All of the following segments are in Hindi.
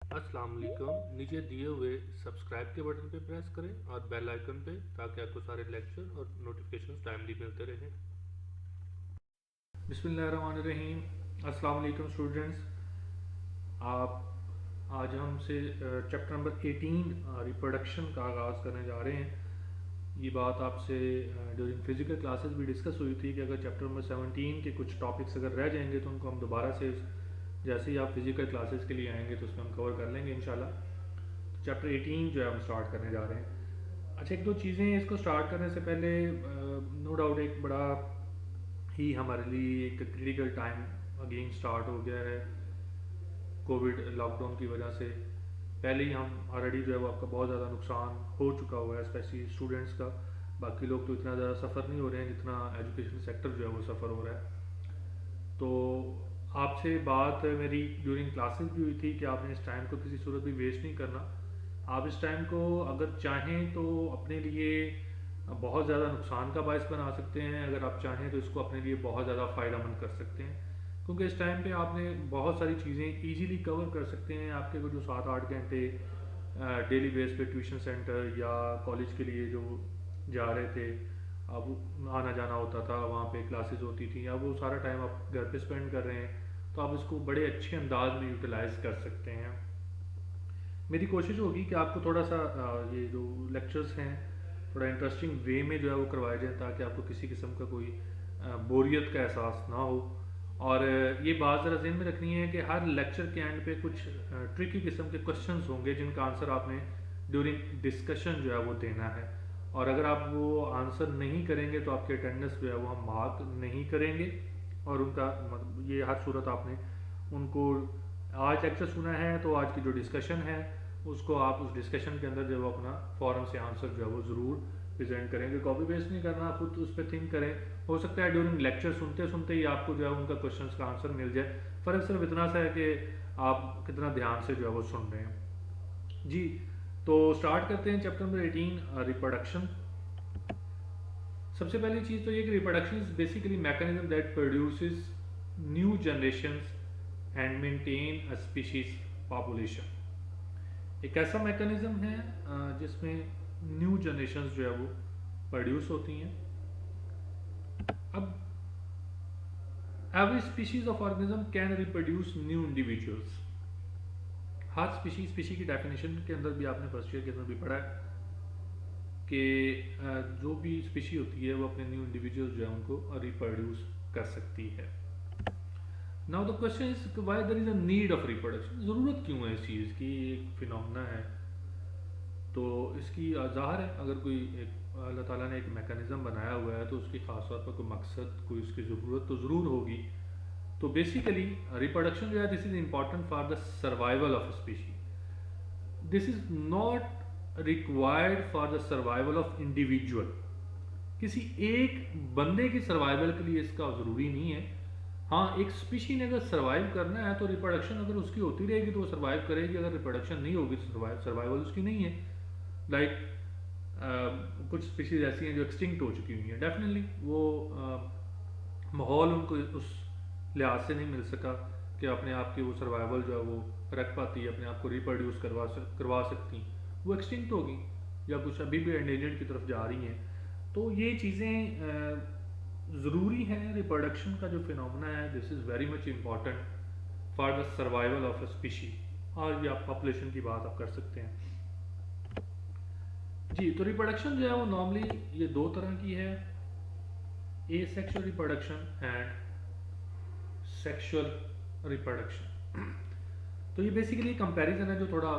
अस्सलाम वालेकुम। नीचे दिए हुए सब्सक्राइब के बटन पे प्रेस करें और बेल आइकन पे, ताकि आपको सारे लेक्चर और नोटिफिकेशंस टाइमली मिलते रहें। बिस्मिल्लाहिर्रहमानिर्रहीम। अस्सलाम वालेकुम स्टूडेंट्स। आप आज हमसे चैप्टर नंबर 18 रिप्रोडक्शन का आगाज़ करने जा रहे हैं। ये बात आपसे ड्यूरिंग फिज़िकल क्लासेस भी डिस्कस हुई थी कि अगर चैप्टर नंबर 17 के कुछ टॉपिक्स अगर रह जाएंगे तो उनको हम दोबारा से, जैसे ही आप फिज़िकल क्लासेस के लिए आएंगे तो उसमें हम कवर कर लेंगे इंशाल्लाह। तो चैप्टर 18 जो है हम स्टार्ट करने जा रहे हैं। अच्छा, एक दो चीज़ें इसको स्टार्ट करने से पहले, नो डाउट एक बड़ा ही हमारे लिए एक क्रिटिकल टाइम अगेन स्टार्ट हो गया है कोविड लॉकडाउन की वजह से। पहले ही हम ऑलरेडी जो है वो आपका बहुत ज़्यादा नुकसान हो चुका हुआ है, स्पेशली स्टूडेंट्स का। बाकी लोग तो इतना ज़्यादा सफ़र नहीं हो रहे हैं जितना एजुकेशन सेक्टर जो है वो सफ़र हो रहा है। तो आपसे बात मेरी ड्यूरिंग क्लासेस भी हुई थी कि आपने इस टाइम को किसी सूरत भी वेस्ट नहीं करना। आप इस टाइम को अगर चाहें तो अपने लिए बहुत ज़्यादा नुकसान का बायस बना सकते हैं, अगर आप चाहें तो इसको अपने लिए बहुत ज़्यादा फ़ायदेमंद कर सकते हैं। क्योंकि इस टाइम पे आपने बहुत सारी चीज़ें इजीली कवर कर सकते हैं। आपके को जो 7-8 घंटे डेली बेस पे ट्यूशन सेंटर या कॉलेज के लिए जो जा रहे थे, अब आना जाना होता था, वहाँ पे क्लासेस होती थी, अब वो सारा टाइम आप घर पे स्पेंड कर रहे हैं, तो आप इसको बड़े अच्छे अंदाज में यूटिलाइज़ कर सकते हैं। मेरी कोशिश होगी कि आपको थोड़ा सा ये जो लेक्चर्स हैं थोड़ा इंटरेस्टिंग वे में जो है वो करवाए जाए, ताकि आपको किसी किस्म का कोई बोरियत का एहसास ना हो। और ये बात ज़रा ज़हन में रखनी है कि हर लेक्चर के एंड पे कुछ ट्रिकी किस्म के क्वेश्चंस होंगे जिनका आंसर आपने ड्यूरिंग डिस्कशन जो है वो देना है। और अगर आप वो आंसर नहीं करेंगे तो आपकी अटेंडेंस जो है वो हम मार्क नहीं करेंगे, और उनका मतलब ये हर सूरत आपने उनको आज लेक्चर सुना है तो आज की जो डिस्कशन है उसको आप उस डिस्कशन के अंदर जो है अपना फ़ौरन से आंसर जो है वो ज़रूर प्रेजेंट करेंगे। कॉपी पेस्ट नहीं करना, खुद उस पर थिंक करें। हो सकता है ड्यूरिंग लेक्चर सुनते सुनते ही आपको जो है उनका क्वेश्चंस का आंसर मिल जाए। फ़र्क सिर्फ इतना सा है कि आप कितना ध्यान से जो है वो सुन रहे हैं। जी, तो स्टार्ट करते हैं चैप्टर नंबर 18 रिप्रोडक्शन। सबसे पहली चीज़ तो ये कि reproduction is basically mechanism that produces new generations and maintain a species population. एक ऐसा मैकेनिज्म है जिसमें न्यू जनरेशंस जो है वो प्रोड्यूस होती हैं। अब every species of organism can reproduce new individuals. Her species की डेफिनेशन के अंदर भी आपने फर्स्ट ईयर के अंदर भी पढ़ा है कि जो भी स्पीशी होती है वो अपने न्यू इंडिविजुअल जो है उनको रिप्रोड्यूस कर सकती है। Now the question is why there is a need of reproduction. ज़रूरत क्यों है इस चीज़ की? एक फिनोमेना है, तो इसकी ज़ाहिर है अगर कोई एक अल्लाह ताला ने एक मैकेनिज़्म बनाया हुआ है तो उसकी ख़ास तौर पर कोई मकसद, कोई उसकी ज़रूरत तो ज़रूर होगी। तो बेसिकली रिप्रोडक्शन जो है this is important for the survival of species. This is not required for the survival of individual. किसी एक बंदे की सर्वाइवल के लिए इसका ज़रूरी नहीं है। हाँ, एक स्पीशी ने अगर सर्वाइव करना है तो रिप्रोडक्शन अगर उसकी होती रहेगी तो वो सर्वाइव करेगी, अगर रिप्रोडक्शन नहीं होगी तो सर्वाइवल उसकी नहीं है। लाइक कुछ स्पीशीज ऐसी हैं जो एक्सटिंक्ट हो चुकी हुई हैं, डेफिनेटली वो माहौल उनको उस लिहाज से नहीं मिल सका कि अपने आप की वो सर्वाइवल जो है वो रख पाती है, अपने आप को रिप्रोड्यूस करवा सकती, वो एक्सटिंक्ट होगी या कुछ अभी भी एंडेंजर्ड की तरफ जा रही हैं। तो ये चीज़ें ज़रूरी है। रिप्रोडक्शन का जो फिनोमेना है this is very much important for the survival of a species. और ये आप पॉपुलेशन की बात आप कर सकते हैं। जी, तो रिप्रोडक्शन जो है वो नॉर्मली ये दो तरह की है, asexual reproduction and sexual reproduction. तो ये बेसिकली कंपैरिजन है जो थोड़ा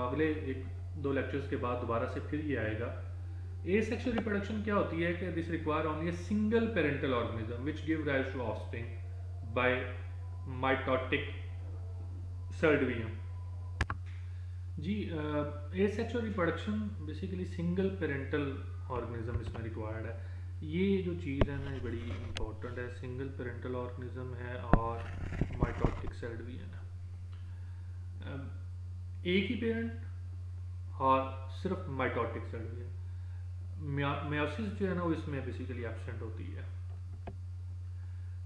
अगले एक दो लेक्चर्स के बाद दोबारा से फिर ये आएगा। ए सेक्शुअल रिप्रोडक्शन क्या होती है कि this require only a single parental organism which give rise to offspring by mitotic सर्डवियम। जी, asexual reproduction basically single parental organism इसमें रिक्वायर्ड है। ये जो चीज़ है ना ये बड़ी इंपॉर्टेंट है। सिंगल पेरेंटल ऑर्गेनिज्म है और माइटोटिक सेल्डवियन है। एक ही पेरेंट और सिर्फ माइटोटिक सेल्डवियन। मेयोसिस जो है ना वो इसमें बेसिकली एब्सेंट होती है,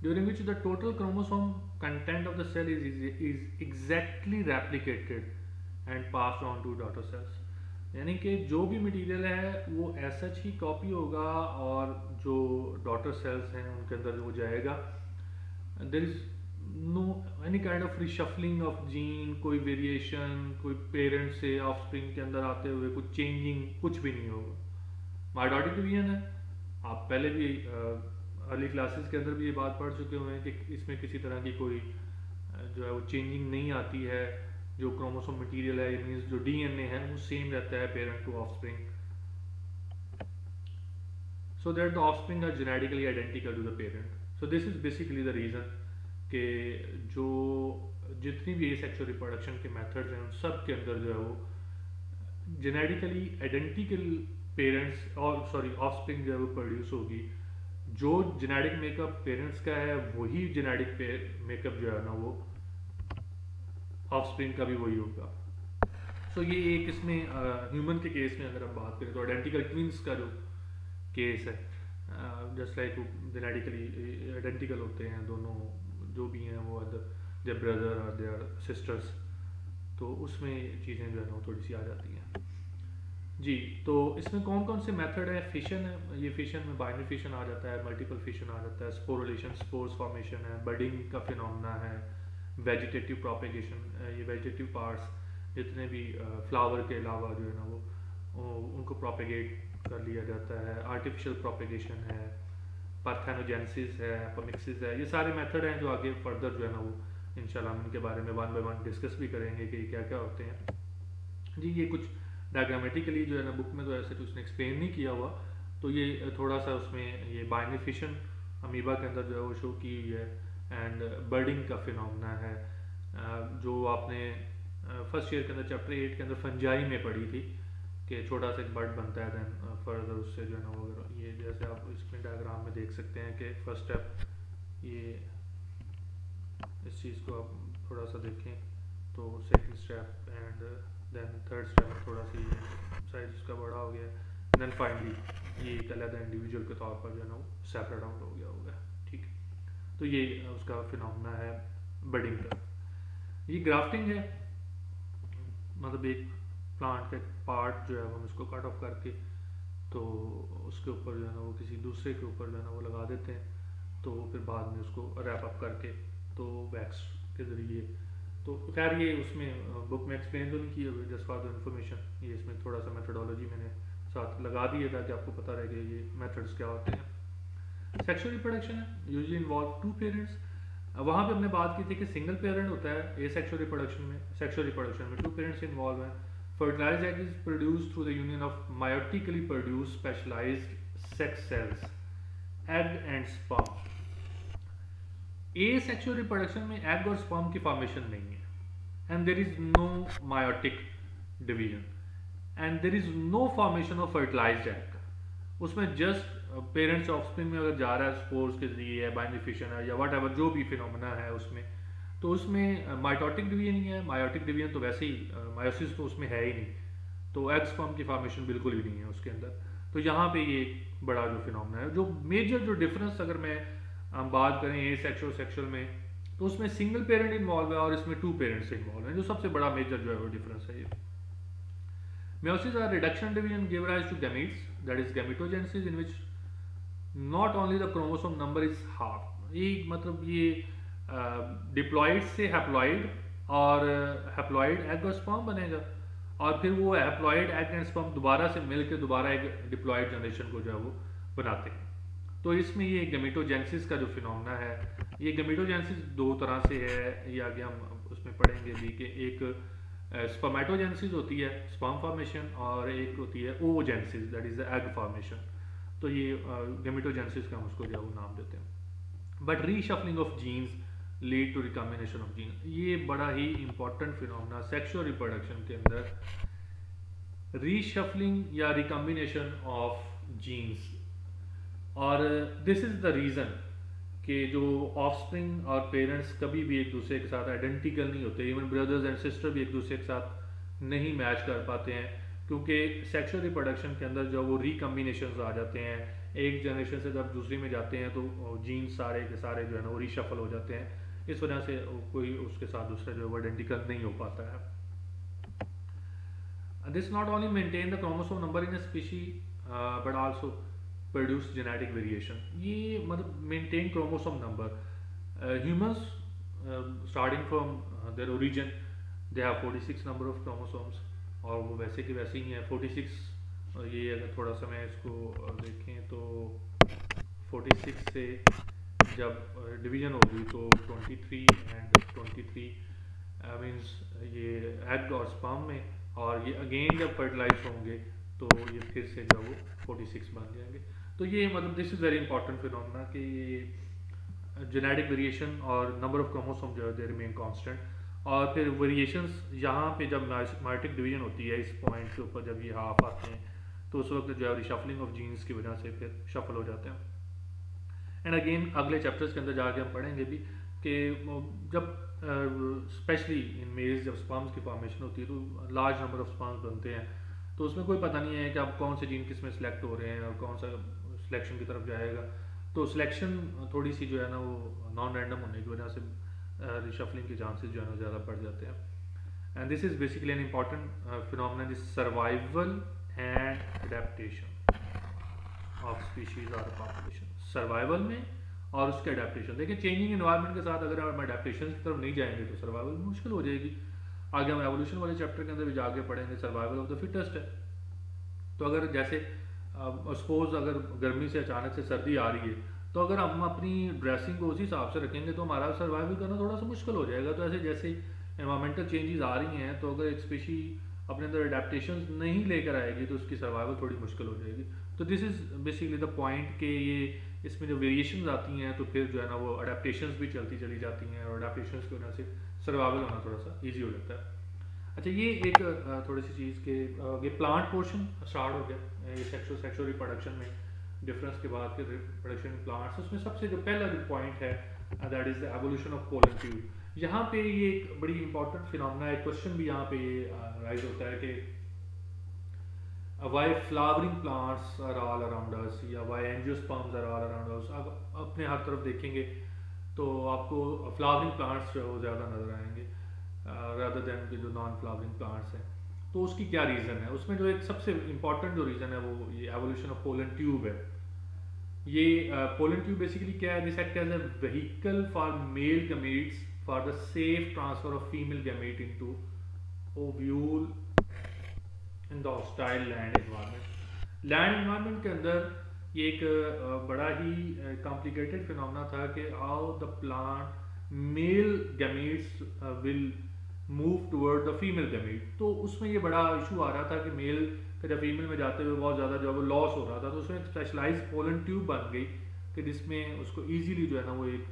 during which the total chromosome content of the cell is exactly replicated and passed on to daughter cells. यानी कि जो भी मटेरियल है वो ऐसा ही कॉपी होगा और जो डॉटर सेल्स हैं उनके अंदर वो जाएगा। There is no any kind of reshuffling of gene, कोई वेरिएशन, कोई पेरेंट से ऑफस्प्रिंग के अंदर आते हुए कुछ चेंजिंग कुछ भी नहीं होगा। माइटोटिक डिवीजन है, आप पहले भी अर्ली क्लासेस के अंदर भी ये बात पढ़ चुके हुए हैं कि इसमें किसी तरह की कोई जो है वो चेंजिंग नहीं आती है। जो क्रोमोसोम मटेरियल है, मींस जो डीएनए है वो सेम रहता है parent to offspring, so that the offspring are genetically identical to the parent. So this is basically the reason कि जो जितनी भी सेक्सुअल रिप्रोडक्शन के मेथड्स हैं उन सब के अंदर जो है वो जेनेटिकली आइडेंटिकल पेरेंट्स और सॉरी ऑफस्प्रिंग जो है वो प्रोड्यूस होगी। जो जेनेटिक मेकअप पेरेंट्स का है वही जेनेटिक मेकअप जो है ना वो ऑफस्प्रिंग का भी वही होगा। सो ये एक इसमें ह्यूमन के केस में अगर हम बात करें तो आइडेंटिकल ट्विंस का जो केस है, जस्ट लाइक जेनेटिकली आइडेंटिकल होते हैं दोनों जो भी हैं वो अदर देयर ब्रदर और देयर सिस्टर्स, तो उसमें चीज़ें जो है ना वो थोड़ी सी आ जाती हैं जी। तो इसमें कौन कौन से मेथड है? फिशन है, ये फिशन में बाइनरी फिशन आ जाता है, मल्टीपल फिशन आ जाता है, स्पोरुलेशन स्पोर्स फॉर्मेशन है, बडिंग का फिनोमेना है, वेजिटेटिव प्रोपेगेशन, ये वेजिटेटिव पार्ट्स जितने भी फ्लावर के अलावा जो है ना वो उनको प्रोपेगेट कर लिया जाता है, आर्टिफिशियल प्रोपेगेशन है, पार्थेनोजेनेसिस है, एपोमिक्सिस है। ये सारे मेथड हैं जो आगे फर्दर जो है ना वो इंशाल्लाह हम इनके बारे में वन बाय वन डिस्कस भी करेंगे कि क्या क्या होते हैं जी। ये कुछ डायग्रामेटिकली जो है ना बुक में तो ऐसे तो उसने एक्सप्लेन नहीं किया हुआ, तो ये थोड़ा सा उसमें ये बाइनरी फिशन अमीबा के अंदर जो है वो शो की हुई है, एंड बर्डिंग का फिनोमेना है जो आपने फर्स्ट ईयर के अंदर चैप्टर 8 के अंदर फंजाई में पढ़ी थी कि छोटा सा एक बर्ड बनता है, देन फर्दर उससे जो है ना वो ये जैसे आप इसमें डायग्राम में देख सकते हैं कि फर्स्ट स्टेप ये इस चीज़ को आप थोड़ा सा देखें तो second step and then third step थोड़ा सी साइज उसका बड़ा हो गया, देन फाइनली ये एक अलग इंडिविजुअल के तौर पर जो है ना वो सेपरेट आउट हो गया होगा। ठीक है, तो ये उसका फिनोमेना है बडिंग का। ये ग्राफ्टिंग है, मतलब एक प्लांट का पार्ट जो है हम इसको कट ऑफ करके तो उसके ऊपर जो है ना वो किसी दूसरे के ऊपर जो है ना वो लगा देते हैं, तो फिर बाद में उसको रैप अप करके तो वैक्स के ज़रिए, तो खैर ये उसमें बुक में एक्सप्लेन तो नहीं किया हुआ, जस्ट फॉर द इन्फॉर्मेशन ये इसमें थोड़ा सा मेथडोलॉजी मैंने साथ लगा दी है ताकि आपको पता रहे कि ये मेथड्स क्या होते हैं। सेक्सुअल रिप्रोडक्शन है यूजुअली इन्वॉल्व टू पेरेंट्स, वहाँ पे हमने बात की थी कि सिंगल पेरेंट होता है ए सेक्सुअल रिप्रोडक्शन में, सेक्सुअल रिप्रोडक्शन में टू पेरेंट्स इन्वॉल्व हैं। Fertilised egg is produced through the union of meiotically produced specialised sex cells, egg and sperm. Asexual reproduction में एग और स्पर्म की फॉर्मेशन नहीं है, and there is no meiotic division, and there is no formation of fertilised egg. उसमें जस्ट पेरेंट्स ऑफस्प्रिंग में अगर जा रहा है स्पोर्स के जरिए बाइनरी फिशन है या वट एवर जो भी फिनोमेना है उसमें, तो उसमें माइटोटिक डिवीजन ही है। मायोटिक डिवीजन तो वैसे ही मायोसिस तो उसमें है ही नहीं, तो एग स्पर्म की फॉर्मेशन बिल्कुल भी नहीं है उसके अंदर। तो यहाँ पे ये एक बड़ा जो फिनोमेना है, जो मेजर जो डिफरेंस अगर मैं हम बात करें ए सेक्सुअल सेक्सुअल में, तो उसमें सिंगल पेरेंट इन्वॉल्व है और इसमें टू पेरेंट्स इन्वॉल्व हैं, जो सबसे बड़ा मेजर जो है वो डिफरेंस है ये। Meiosis or reduction division give rise to gametes, that is gametogenesis, in which not only the chromosome number is half, ये मतलब ये डिप्लॉइड से हैप्लॉइड और हैप्लॉइड एग और स्पर्म बनेगा, और फिर वो हैप्लॉइड एग एंड स्पर्म दोबारा से मिलकर दोबारा एक डिप्लॉइड जनरेशन को जो है वो बनाते हैं। तो इसमें ये गैमेटोजेनेसिस का जो फिनोमेना है, ये गैमेटोजेनेसिस दो तरह से है, ये आगे हम उसमें पढ़ेंगे भी कि एक स्पर्मेटोजेनेसिस होती है स्पर्म फॉर्मेशन, और एक होती है oogenesis that is the egg formation. तो ये गैमेटोजेनेसिस का हम उसको जो है वो नाम देते हैं। But reshuffling of genes lead to recombination of gene, ये बड़ा ही इंपॉर्टेंट फिनोमेना सेक्सुअल रिप्रोडक्शन के अंदर, रीशफलिंग या रिकॉम्बिनेशन ऑफ जीन्स। और दिस इज द रीज़न कि जो ऑफस्प्रिंग और पेरेंट्स कभी भी एक दूसरे के साथ आइडेंटिकल नहीं होते, इवन ब्रदर्स एंड सिस्टर भी एक दूसरे के साथ नहीं मैच कर पाते हैं, क्योंकि सेक्सुअल रिप्रोडक्शन के अंदर जो वो रिकम्बिनेशन आ जाते हैं, एक जनरेशन से जब दूसरी में जाते हैं तो जीन सारे के सारे जो है ना वो रिशफल हो जाते हैं, इस वजह से कोई उसके साथ दूसरा जो है वो आइडेंटिकल नहीं हो पाता है। This not only maintain the chromosome number in a species but also produce genetic variation. ये मतलब maintain chromosome number. Humans starting from their origin they have 46 number of chromosomes और वो वैसे के वैसे ही हैं 46. ये अगर थोड़ा सा मैं इसको देखें तो 46 से जब डिवीजन होगी तो 23 एंड 23 मीन्स ये एग और स्पर्म में, और ये अगेन जब फर्टिलाइज होंगे तो ये फिर से जब वो 46 बन जाएंगे. तो ये मतलब this is very important phenomena कि ये जेनेटिक वेरिएशन और नंबर ऑफ क्रोमोसोम जो है दे रिमेन कांस्टेंट. और फिर वेरिएशंस यहाँ पे जब मायोटिक डिवीजन होती है इस पॉइंट के ऊपर जब ये हाफ आते हैं तो उस वक्त जो है रिशफलिंग ऑफ जीन्स की वजह से फिर शफल हो जाते हैं. एंड अगेन अगले चैप्टर्स के अंदर जाके हम पढ़ेंगे भी कि जब स्पेशली इन मेल्स जब स्पर्म्स की फॉर्मेशन होती है तो लार्ज नंबर ऑफ स्पर्म्स बनते हैं तो उसमें कोई पता नहीं है कि अब कौन से जीन किस में सिलेक्ट हो रहे हैं और कौन सा सिलेक्शन की तरफ जाएगा. तो सिलेक्शन थोड़ी सी जो है ना वो नॉन रैंडम होने की वजह से रिशफलिंग के चांसेस जो है ना ज़्यादा बढ़ जाते हैं. And this is basically an important phenomena this survival and adaptation of species और पॉपुलेशन. सर्वाइवल में और उसके अडेप्टेशन. देखिए चेंजिंग एनवायरनमेंट के साथ अगर हम अडेप्टेशन की तरफ नहीं जाएंगे तो सर्वाइवल मुश्किल हो जाएगी. आगे हम एवोल्यूशन वाले चैप्टर के अंदर भी जाके पढ़ेंगे सर्वाइवल ऑफ द फिटेस्ट है. तो अगर जैसे सपोज अगर गर्मी से अचानक से सर्दी आ रही है तो अगर हम अपनी ड्रेसिंग को उसी हिसाब से रखेंगे तो हमारा सर्वाइवल करना थोड़ा सा मुश्किल हो जाएगा. तो ऐसे जैसे एनवायरमेंटल चेंजेस आ रही हैं तो अगर एक स्पीशी अपने अंदर अडेप्टेशन नहीं लेकर आएगी तो उसकी सर्वाइवल थोड़ी मुश्किल हो जाएगी. तो this is basically the point कि ये इसमें जो वेरिएशंस आती हैं तो फिर जो है ना वो अडेप्टेशंस भी चलती चली जाती हैं और अडेप्टेशंस की वजह से सर्वाइवल होना थोड़ा सा ईजी हो जाता है. अच्छा ये एक थोड़ी सी चीज़ के ये प्लांट पोर्शन स्टार्ट हो गया ये सेक्सुअल रिप्रोडक्शन में डिफरेंस के बाद के रिप्रोडक्शन प्लांट्स. उसमें सबसे जो पहला जो पॉइंट है that is the evolution of pollen tube. यहाँ पे ये एक बड़ी इंपॉर्टेंट फिनोमेना है. क्वेश्चन भी यहाँ पे ये राइज होता है कि why flowering plants are all around us या why angiosperms are all around us. आप अपने हर तरफ देखेंगे तो आपको फ्लावरिंग प्लांट्स जो है वो ज़्यादा नज़र आएंगे रादर देन के जो नॉन फ्लावरिंग प्लांट्स हैं. तो उसकी क्या रीज़न है? उसमें जो एक सबसे इम्पॉर्टेंट जो रीज़न है वो ये एवोल्यूशन ऑफ पोलन ट्यूब है. ये पोलन ट्यूब बेसिकली क्या है? This act as a vehicle for male gametes for the safe transfer of female gamete into ovule in the hostile land environment. Land environment के अंदर ये एक बड़ा ही कॉम्प्लिकेटेड फिनोमेना था कि how the plant male gametes will move toward the female gamete. तो उसमें ये बड़ा इशू आ रहा था कि मेल का जब फीमेल में जाते हुए बहुत ज़्यादा जो है वो लॉस हो रहा था. तो उसमें एक स्पेशलाइज पोलन ट्यूब बन गई कि जिसमें उसको ईजीली जो है ना वो एक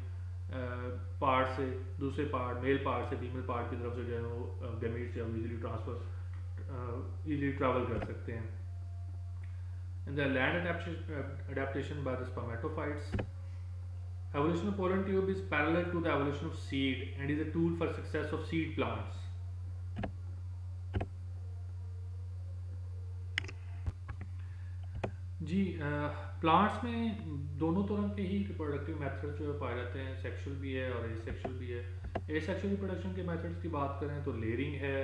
पार्ट से दूसरे पार्ट मेल पार्ट से फीमेल पार्ट की तरफ से जो है वो गैमीट्स या ईजीली ट्रांसफर easily travel कर सकते हैं. In the land adaptation by the spermatophytes, evolution of pollen tube is parallel to the evolution of seed and is a tool for success of seed plants. जी प्लांट्स में दोनों तरह के ही रिप्रोडक्टिव मेथड्स जो पाए जाते हैं. सेक्सुअल भी है और एसेक्सुअल भी है. एसेक्सुअल रिप्रोडक्शन के मेथड्स की बात करें तो लेयरिंग है,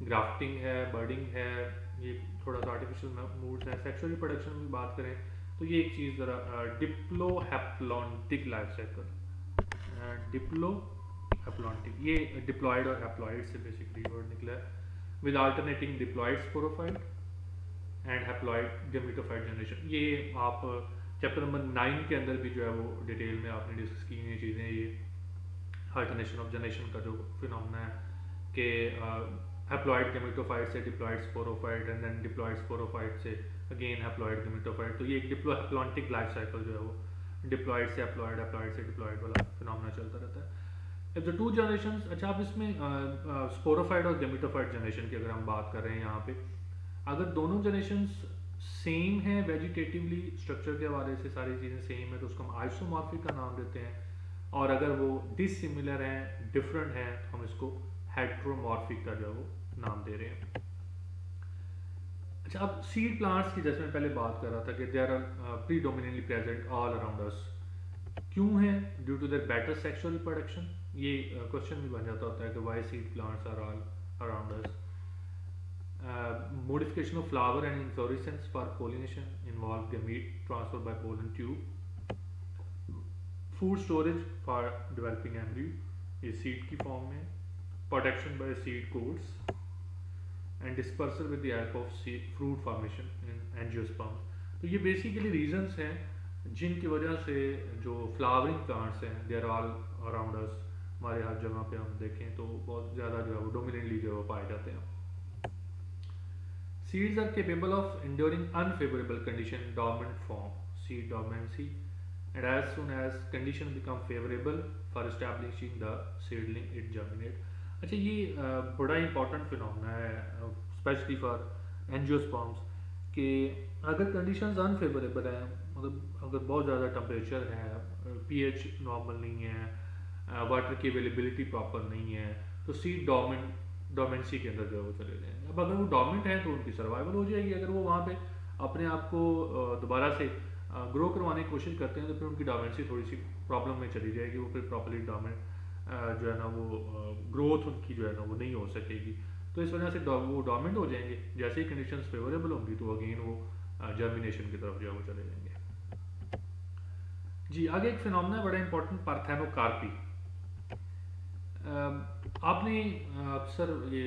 ग्राफ्टिंग है, बर्डिंग है, ये थोड़ा सा आर्टिफिशियल मूड्स हैं. सेक्सुअल रिप्रोडक्शन की बात करें तो ये एक चीज़ ज़रा डिप्लोहैप्लॉन्टिक लाइफ साइकिल. डिप्लोहैप्लॉन्टिक ये डिप्लॉयड और हैप्लॉयड से बेसिकली वर्ड निकला है with alternating diploid sporophyte and haploid gametophyte generation. ये आप चैप्टर नंबर 9 के अंदर भी जो है वो डिटेल में आपने डिस्कस की ये चीज़ें. ये अल्टरनेशन ऑफ जनरेशन का जो फिनोमेना है कि हैप्लॉयड गैमेटोफाइट से diploid sporophyte and then diploid sporophyte से अगेन हैप्लॉयड गैमेटोफाइट. तो ये एक डिप्लोहैप्लॉन्टिक लाइफ साइकिल जो है वो डिप्लॉयड से हैप्लॉयड, हैप्लॉयड से डिप्लॉयड वाला फिनोमेना चलता रहता है. अब जो टू जनरेशंस, अच्छा आप इसमें स्पोरोफाइट और गैमेटोफाइट जनरेशन की अगर हम बात कर रहे हैं यहाँ पे, अगर दोनों जनरेशंस सेम है वेजिटेटिवली स्ट्रक्चर के हवाले से सारी चीज़ें सेम है तो उसको हम आइसोमॉर्फिक का नाम देते हैं. और अगर वो डिसिमिलर हैं, डिफरेंट हैं, तो हम इसको हेट्रोमॉर्फिक का जो है वो नाम दे रहे हैं. अच्छा अब सीड प्लांट्स की जैसे मैं पहले बात कर रहा था कि they are predominantly present all around us. क्यों है? Due to their better sexual reproduction. ये क्वेश्चन भी बन जाता होता है कि why seed plants are all around us. modification of flower and inflorescence for pollination involve gamete transfer by pollen tube. Food storage for developing embryo, ये seed की form में, protection by seed coats, and dispersal with the help of fruit formation in angiosperms. तो ये basically reasons हैं जिनकी वजह से जो flowering plants हैं they are all around us, हमारे हर जगह पे हम देखें तो बहुत ज़्यादा जो है वो डोमिनेटली जो है वो पाए जाते हैं. Seeds are capable of enduring unfavorable condition in dormant form, seed dormancy, and as soon as conditions become favorable for establishing the seedling, it germinate. अच्छा ये बड़ा इंपॉर्टेंट फिनोमेना है स्पेशली फॉर एंजियोस्पर्म्स कि अगर कंडीशंस अनफेवरेबल हैं, मतलब अगर बहुत ज़्यादा टेम्परेचर है, पीएच नॉर्मल नहीं है, वाटर की अवेलेबिलिटी प्रॉपर नहीं है, तो सीड डोमेंसी के अंदर जो है वो चले जाएंगे. अब अगर वो डोमेंट है तो उनकी सर्वाइवल हो जाएगी. अगर वो वहाँ पे अपने आप को दोबारा से ग्रो करवाने की कोशिश करते हैं तो फिर उनकी डोमेंसी थोड़ी सी प्रॉब्लम में चली जाएगी. वो फिर प्रॉपरली डोमेंट जो है ना वो ग्रोथ उनकी जो है ना वो नहीं हो सकेगी. तो इस वजह से वो डोमेंट हो जाएंगे. जैसे ही कंडीशंस फेवरेबल होंगी तो अगेन वो जर्मिनेशन की तरफ जो है वो चले जाएंगे. जी आगे एक फिनोमेना बड़ा इंपॉर्टेंट, पार्थेनोकार्पी. आपने अक्सर ये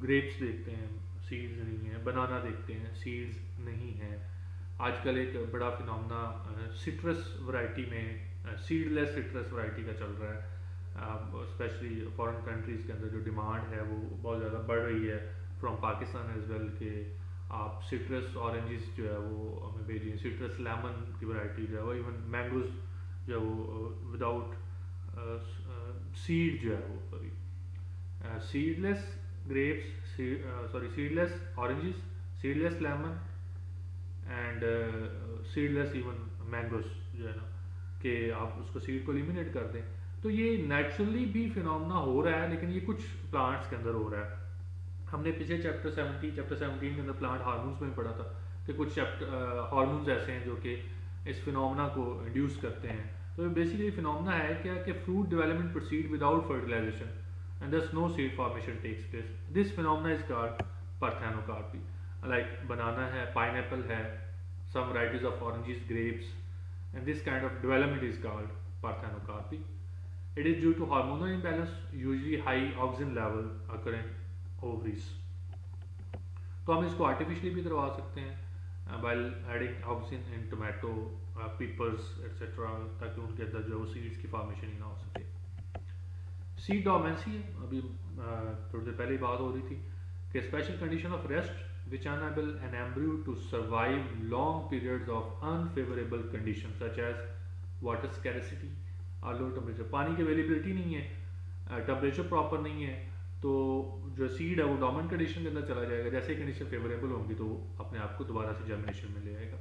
ग्रेप्स देखते हैं, सीड्स नहीं है, बनाना देखते हैं, सीड्स नहीं है. आजकल एक बड़ा फिनोमेना सिट्रस वैरायटी में, सीडलेस सिट्रस वैरायटी का चल रहा है. स्पेशली फॉरेन कंट्रीज़ के अंदर जो डिमांड है वो बहुत ज़्यादा बढ़ रही है फ्रॉम पाकिस्तान एज वेल, के आप सिट्रस ऑरेंजेस जो है वो हमें भेजिए. सिट्रस लेमन की वैरायटी जो है वो, इवन मैंगोज जो है वो विदाउट सीड जो है वो, sorry seedless grapes, seedless oranges, seedless lemon and seedless even mangoes जो है ना, कि आप उसको सीड को एलिमिनेट कर दें. तो ये नेचुरली भी फिनोमेना हो रहा है, लेकिन ये कुछ प्लांट्स के अंदर हो रहा है. हमने पिछले चैप्टर 17 के अंदर प्लांट हार्मोन्स में पढ़ा था कि कुछ हार्मोन्स ऐसे हैं जो कि इस फिनोमेना को इंड्यूस करते हैं. तो बेसिकली फिनोमेना है क्या कि fruit development proceed without fertilisation and thus no seed formation takes place. This phenomena is called parthenocarpy. Like banana है, पाइनएप्पल है, some varieties of oranges, grapes, and this kind of development is called parthenocarpy. It is due to hormonal imbalance, usually high oxygen level occur in ovaries. तो हम इसको आर्टिफिशियली भी करवा सकते हैं while adding oxygen in tomato, peppers, etc. ताकि उनके अंदर जो सीड्स की फॉर्मेशन ही ना हो सके. सीड डोमेंसी, अभी थोड़ी देर पहले बात हो रही थी कि special condition of rest which enable an embryo to survive long periods of unfavorable conditions such as water scarcity or low temperature. पानी की अवेलेबिलिटी नहीं है, टेम्परेचर प्रॉपर नहीं है, तो जो सीड है वो डोमेंट कंडीशन के अंदर चला जाएगा. जैसे ही कंडीशन फेवरेबल होंगी तो अपने आप को दोबारा से जर्मिनेशन में ले आएगा.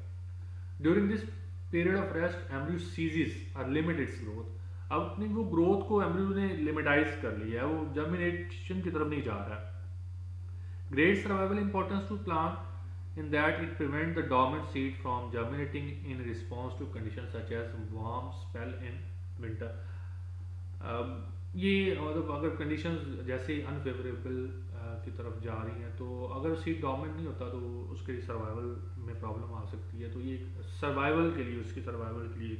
During this period of rest embryo ceases और लिमिट इट्स ग्रोथ. अब अपनी वो ग्रोथ को एम्ब्रियो ने लिमिटाइज कर लिया है, वो जर्मिनेशन की तरफ नहीं जा रहा है. Great survival importance to plant in that it prevents the dormant seed from germinating in response to conditions such as warm spell in winter. ये मतलब अगर कंडीशंस जैसे अनफेवरेबल की तरफ जा रही हैं तो अगर सीड डोमिनेंट नहीं होता तो उसके सर्वाइवल में प्रॉब्लम आ सकती है. तो ये सर्वाइवल के लिए, उसकी सर्वाइवल के लिए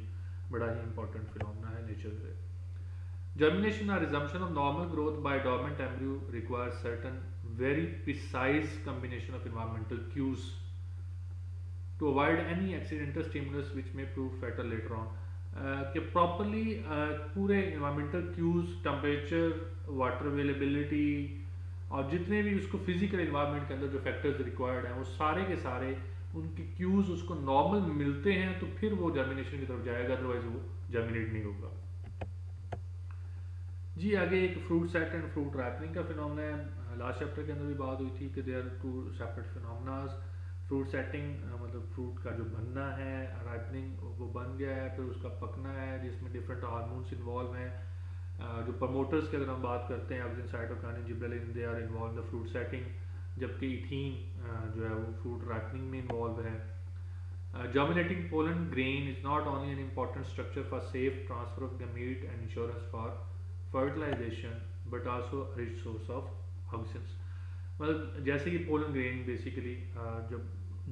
बड़ा ही इंपॉर्टेंट फिनोमेना है नेचर से. Germination or resumption of normal growth by dormant embryo requires certain very precise combination of environmental cues to avoid any accidental stimulus which may prove fatal later on. कि प्रॉपरली पूरे environmental cues, temperature, water availability और जितने भी उसको फिजिकल environment के अंदर जो factors required हैं वो सारे के सारे उनके cues उसको normal मिलते हैं तो फिर वो germination की तरफ जाएगा, अदरवाइज वो germinate नहीं होगा. जी आगे एक fruit set and fruit ripening का फिनोमेना है. लास्ट चैप्टर के अंदर भी बात हुई थी कि there are two separate phenomenas. Fruit setting मतलब फ्रूट का जो बनना है, रैपनिंग वो बन गया है, फिर उसका पकना है जिसमें डिफरेंट हार्मोन्स इन्वॉल्व हैं. जो प्रमोटर्स की अगर हम बात करते हैं, auxin, cytokinin, gibberellin, they are involved in the fruit setting, जबकि इथीन जो है वो फ्रूट रैपनिंग में इन्वॉल्व है. Germinating pollen grain is not only an important structure for safe transfer of gamete and insurance for fertilization but also a rich source of oxygens. मतलब जैसे कि पोलन ग्रेन बेसिकली जब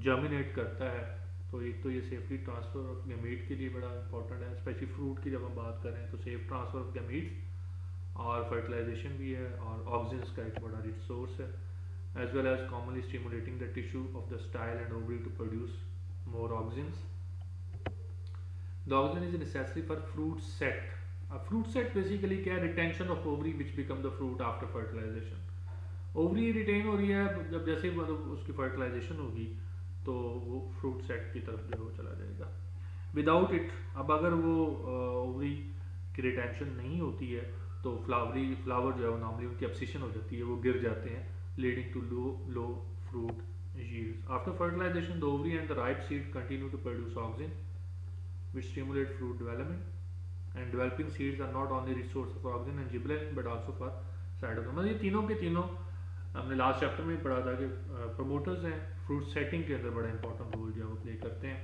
जर्मिनेट करता है, तो एक तो ये सेफली ट्रांसफ़र ऑफ गैमीट के लिए बड़ा इंपॉर्टेंट है, स्पेशली फ्रूट की जब हम बात करें तो सेफ ट्रांसफ़र ऑफ गैमीट्स और फर्टिलाइजेशन भी है और ऑक्सीजन का एक बड़ा रिच सोर्स है, as well as commonly stimulating the tissue of the style and ovary to produce more auxins. The auxin is necessary for fruit set. A fruit set basically क्या है, retention of ovary which become the fruit after fertilization. Ovary retain हो रही है, जब जैसे ही मतलब उसकी फर्टिलाइजेशन होगी तो वो फ्रूट सेट की तरफ जो है वो चला जाएगा। विदाउट इट, अब अगर वो ओवरी की रिटेंशन नहीं होती है तो फ्लावर जो है वो नॉर्मली उनकी एब्सिशन हो जाती है, वो गिर जाते हैं, leading to low fruit yields. After fertilization, the ovary and the ripe seed continue to produce auxin, which stimulate fruit development. And developing seeds are not only rich source of auxin and gibberellin but also for cytokine. मतलब ये तीनों के तीनों हमने लास्ट चैप्टर में पढ़ा था कि प्रोमोटर्स हैं, फ्रूट सेटिंग के अंदर बड़ा इंपॉर्टेंट रोल जो है वो प्ले करते हैं।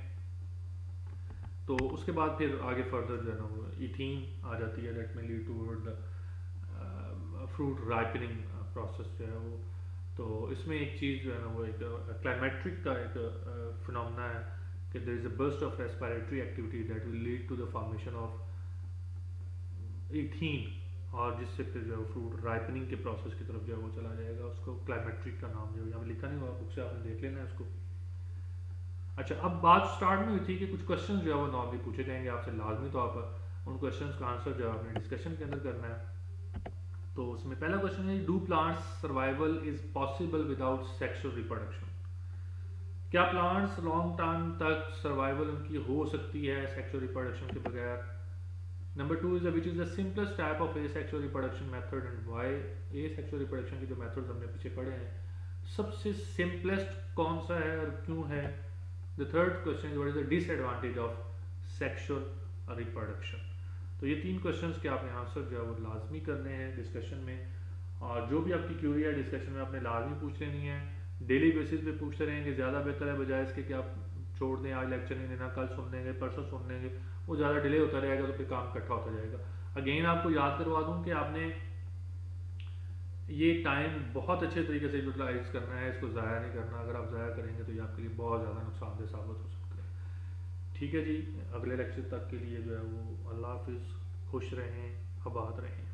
तो उसके बाद फिर आगे फर्दर जो है ना वो इथीन आ जाती है, दैट में lead toward the fruit ripening process जो है वो। तो इसमें एक चीज़ जो है ना वो एक क्लाइमेट्रिक का एक फिनोमेना है कि there is a burst of respiratory activity that will lead to the formation of ethene, और जिससे फिर जो है फ्रूट राइपनिंग के प्रोसेस की तरफ जो है वो चला जाएगा। उसको क्लाइमेट्रिक का नाम जो है यहाँ पे लिखा नहीं हुआ, बुक से आपने देख लेना है उसको। अच्छा, अब बात स्टार्ट में हुई थी कि कुछ क्वेश्चन जो है वो नॉर्मली पूछे जाएंगे आपसे लाजमी तौर पर, उन क्वेश्चन का आंसर जो है आपने डिस्कशन के अंदर करना है। तो उसमें पहला क्वेश्चन है, do plants survival is possible without sexual reproduction? क्या प्लांट्स लॉन्ग टर्म तक सर्वाइवल उनकी हो सकती है सेक्सुअल रिप्रोडक्शन के बगैर? Number 2 is which is the simplest type of asexual reproduction method and why? Asexual reproduction के जो मेथड्स हमने पीछे पढ़े हैं, सबसे सिंपलेस्ट कौन सा है और क्यों है? The third question is what is the disadvantage of sexual reproduction? तो ये तीन क्वेश्चंस के आपने आंसर जो है वो लाजमी करने हैं डिस्कशन में, और जो भी आपकी क्यूरी है डिस्कशन में आपने लाजमी पूछ लेनी है। डेली बेसिस पे पूछते रहेंगे ज़्यादा बेहतर है, बजाय इसके कि आप छोड़ दें, आज लेक्चर नहीं देना, कल सुन लेंगे, परसों सुन लेंगे, वो ज़्यादा डिले होता रहेगा तो फिर काम इकट्ठा होता जाएगा। अगेन आपको याद करवा दूँ कि आपने ये टाइम बहुत अच्छे तरीके से यूटिलाइज करना है, इसको ज़ाया नहीं करना। अगर आप ज़ाया करेंगे तो ये आपके लिए बहुत ज़्यादा नुकसानदेह साबित हो सकता है। ठीक है जी, अगले लेक्चर तक के लिए जो है वो अल्लाह हाफिज़, खुश रहें, आबाद रहें।